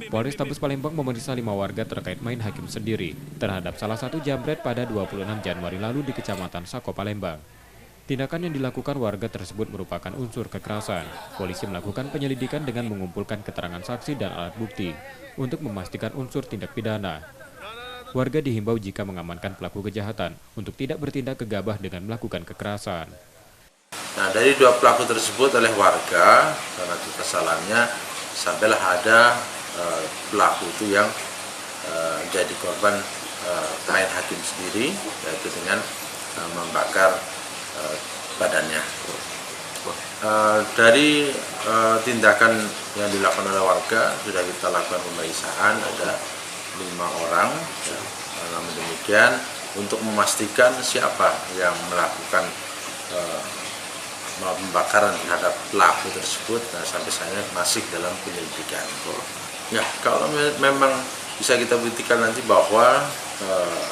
Polrestabes Palembang memeriksa 5 warga terkait main hakim sendiri terhadap salah satu jambret pada 26 Januari lalu di Kecamatan Sako, Palembang. Tindakan yang dilakukan warga tersebut merupakan unsur kekerasan. Polisi melakukan penyelidikan dengan mengumpulkan keterangan saksi dan alat bukti untuk memastikan unsur tindak pidana. Warga dihimbau jika mengamankan pelaku kejahatan untuk tidak bertindak gegabah dengan melakukan kekerasan. Nah, dari 2 pelaku tersebut oleh warga karena kesalahannya sampailah ada pelaku itu yang jadi korban main hakim sendiri, yaitu dengan membakar badannya. Dari tindakan yang dilakukan oleh warga sudah kita lakukan pemeriksaan, ada 5 orang. Namun demikian untuk memastikan siapa yang melakukan pembakaran terhadap pelaku tersebut, sampai saat ini masih dalam penyelidikan. Ya, kalau memang bisa kita buktikan nanti bahwa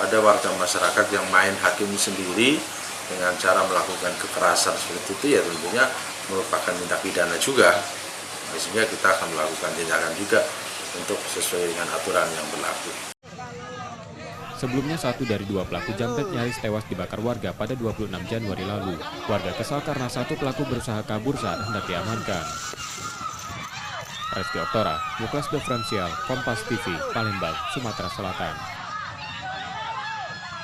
ada warga masyarakat yang main hakim sendiri dengan cara melakukan kekerasan seperti itu, ya tentunya merupakan tindak pidana juga. Sehingga kita akan melakukan tindakan juga untuk sesuai dengan aturan yang berlaku. Sebelumnya, 1 dari 2 pelaku jambret nyaris tewas dibakar warga pada 26 Januari lalu. Warga kesal karena 1 pelaku berusaha kabur saat hendak diamankan. Reski Oktora, Muklas Diferensial, Kompas TV, Palembang, Sumatera Selatan.